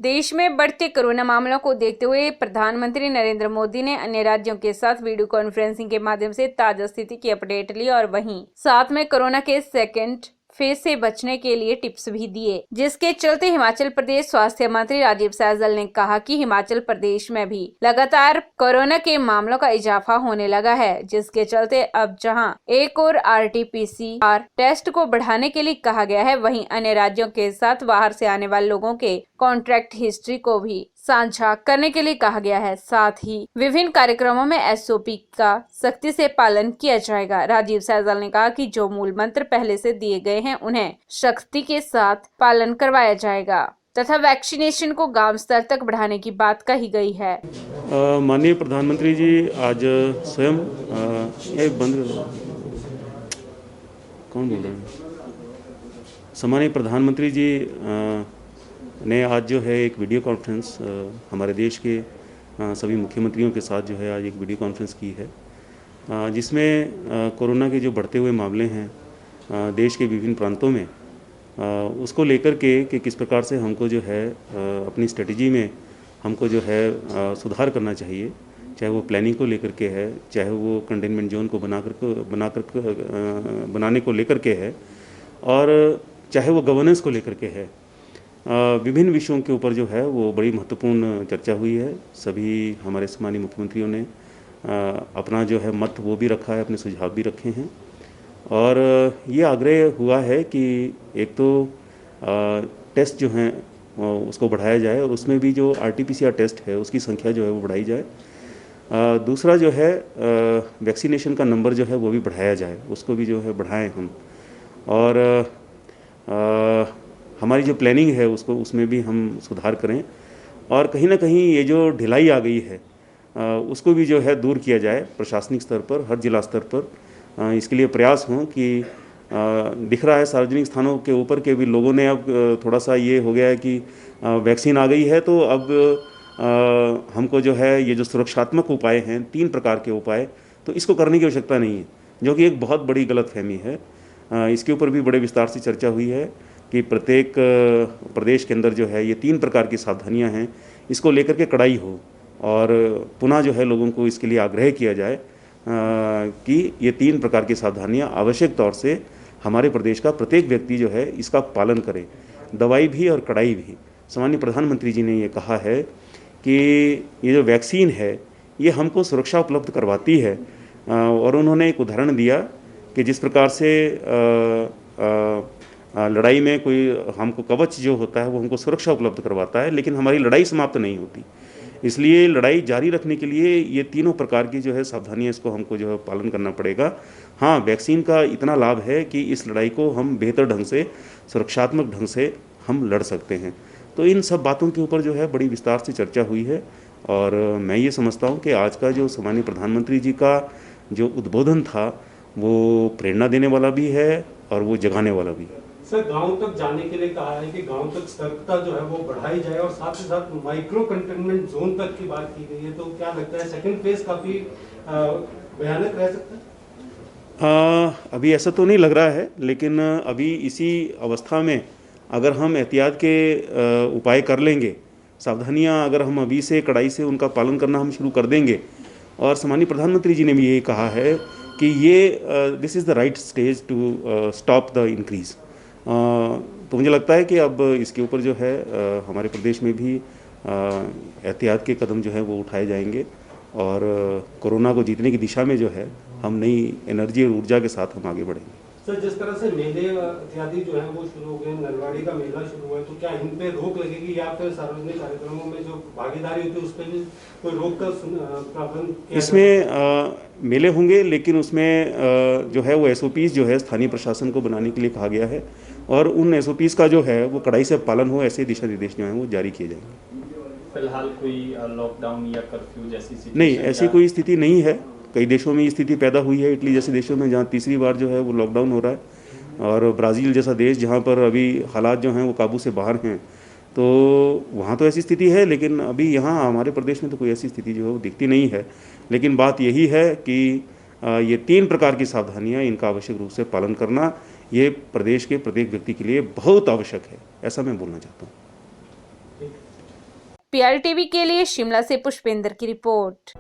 देश में बढ़ते कोरोना मामलों को देखते हुए प्रधानमंत्री नरेंद्र मोदी ने अन्य राज्यों के साथ वीडियो कॉन्फ्रेंसिंग के माध्यम से ताजा स्थिति की अपडेट ली और वहीं साथ में कोरोना के सेकेंड फेज से बचने के लिए टिप्स भी दिए, जिसके चलते हिमाचल प्रदेश स्वास्थ्य मंत्री राजीव सैजल ने कहा कि हिमाचल प्रदेश में भी लगातार कोरोना के मामलों का इजाफा होने लगा है, जिसके चलते अब जहां एक और RT-PCR टेस्ट को बढ़ाने के लिए कहा गया है, वहीं अन्य राज्यों के साथ बाहर से आने वाले लोगों के कॉन्ट्रैक्ट हिस्ट्री को भी साझा करने के लिए कहा गया है। साथ ही विभिन्न कार्यक्रमों में SOP का सख्ती से पालन किया जाएगा। राजीव सैजल ने कहा कि जो मूल मंत्र पहले से दिए गए हैं उन्हें सख्ती के साथ पालन करवाया जाएगा तथा वैक्सीनेशन को गांव स्तर तक बढ़ाने की बात कही गई है। माननीय प्रधानमंत्री जी आज स्वयं कौन बोल रहे हैं? सम्मानीय प्रधानमंत्री जी ने आज जो है एक वीडियो कॉन्फ्रेंस हमारे देश के सभी मुख्यमंत्रियों के साथ जो है आज एक वीडियो कॉन्फ्रेंस की है, जिसमें कोरोना के जो बढ़ते हुए मामले हैं देश के विभिन्न प्रांतों में, उसको लेकर के कि किस प्रकार से हमको जो है अपनी स्ट्रेटजी में हमको जो है सुधार करना चाहिए, चाहे वो प्लानिंग को लेकर के है, चाहे वो कंटेनमेंट जोन को बनाने को लेकर के है, और चाहे वो गवर्नेंस को लेकर के है। विभिन्न विषयों के ऊपर जो है वो बड़ी महत्वपूर्ण चर्चा हुई है। सभी हमारे सम्मानीय मुख्यमंत्रियों ने अपना जो है मत वो भी रखा है, अपने सुझाव भी रखे हैं, और ये आग्रह हुआ है कि एक तो टेस्ट जो हैं उसको बढ़ाया जाए और उसमें भी जो RT-PCR टेस्ट है उसकी संख्या जो है वो बढ़ाई जाए। दूसरा जो है वैक्सीनेशन का नंबर जो है वो भी बढ़ाया जाए, उसको भी जो है बढ़ाएं हम, और हमारी जो प्लानिंग है उसमें भी हम सुधार करें, और कहीं ना कहीं ये जो ढिलाई आ गई है उसको भी जो है दूर किया जाए प्रशासनिक स्तर पर, हर जिला स्तर पर। इसके लिए प्रयास हों कि दिख रहा है सार्वजनिक स्थानों के ऊपर के भी लोगों ने अब थोड़ा सा ये हो गया है कि वैक्सीन आ गई है तो अब हमको जो है ये जो सुरक्षात्मक उपाय हैं 3 प्रकार के उपाय, तो इसको करने की आवश्यकता नहीं है, जो कि एक बहुत बड़ी गलतफहमी है। इसके ऊपर भी बड़े विस्तार से चर्चा हुई है कि प्रत्येक प्रदेश के अंदर जो है ये 3 प्रकार की सावधानियां हैं, इसको लेकर के कड़ाई हो, और पुनः जो है लोगों को इसके लिए आग्रह किया जाए कि ये 3 प्रकार की सावधानियां आवश्यक तौर से हमारे प्रदेश का प्रत्येक व्यक्ति जो है इसका पालन करे, दवाई भी और कड़ाई भी। सम्मानीय प्रधानमंत्री जी ने ये कहा है कि ये जो वैक्सीन है ये हमको सुरक्षा उपलब्ध करवाती है, और उन्होंने एक उदाहरण दिया कि जिस प्रकार से लड़ाई में कोई हमको कवच जो होता है वो हमको सुरक्षा उपलब्ध करवाता है, लेकिन हमारी लड़ाई समाप्त नहीं होती। इसलिए लड़ाई जारी रखने के लिए ये 3 प्रकार की जो है सावधानियां इसको हमको जो है पालन करना पड़ेगा। हाँ, वैक्सीन का इतना लाभ है कि इस लड़ाई को हम बेहतर ढंग से, सुरक्षात्मक ढंग से हम लड़ सकते हैं। तो इन सब बातों के ऊपर जो है बड़ी विस्तार से चर्चा हुई है, और मैं ये समझता हूँ कि आज का जो सम्मानीय प्रधानमंत्री जी का जो उद्बोधन था वो प्रेरणा देने वाला भी है और वो जगाने वाला भी है। सर, गांव तक जाने के लिए कहा है कि गांव तक सतर्कता जो है वो बढ़ाई जाए, और साथ ही साथ माइक्रो कंटेनमेंट जोन तक की बात की गई है, तो क्या लगता है सेकंड फेज काफी भयानक रह सकता है? अभी ऐसा तो नहीं लग रहा है, लेकिन अभी इसी अवस्था में अगर हम एहतियात के उपाय कर लेंगे, सावधानियां अगर हम अभी से कड़ाई से उनका पालन करना हम शुरू कर देंगे, और सम्मानीय प्रधानमंत्री जी ने भी यही कहा है कि ये this is the right stage to stop the increase. तो मुझे लगता है कि अब इसके ऊपर जो है हमारे प्रदेश में भी एहतियात के कदम जो है वो उठाए जाएंगे, और कोरोना को जीतने की दिशा में जो है हम नई एनर्जी और ऊर्जा के साथ हम आगे बढ़ेंगे। सर, जिस तरह से मेले इत्यादि जो है वो शुरू हो गए, नलवाड़ी का मेला शुरू हुआ है, तो क्या इन पे रोक लगेगी, या फिर सार्वजनिक कार्यक्रमों में जो भागीदारी होती है उस पर भी कोई रोक का प्रावधान? इसमें मेले होंगे, लेकिन उसमें जो है वो SOPs जो है स्थानीय प्रशासन को बनाने के लिए कहा गया है, और उन SOPs का जो है वो कड़ाई से पालन हो, ऐसे दिशा निर्देश जो हैं वो जारी किए जाएंगे। फिलहाल कोई लॉकडाउन या कर्फ्यू जैसी नहीं, ऐसी कोई स्थिति नहीं है। कई देशों में ये स्थिति पैदा हुई है, इटली जैसे देशों में जहाँ तीसरी बार जो है वो लॉकडाउन हो रहा है, और ब्राज़ील जैसा देश जहाँ पर अभी हालात जो हैं वो काबू से बाहर हैं, तो वहाँ तो ऐसी स्थिति है, लेकिन अभी यहाँ हमारे प्रदेश में तो कोई ऐसी स्थिति जो है वो दिखती नहीं है। लेकिन बात यही है कि ये 3 प्रकार की सावधानियाँ, इनका आवश्यक रूप से पालन करना ये प्रदेश के प्रत्येक व्यक्ति के लिए बहुत आवश्यक है, ऐसा मैं बोलना चाहता हूँ। PRTV के लिए शिमला से पुष्पेंद्र की रिपोर्ट।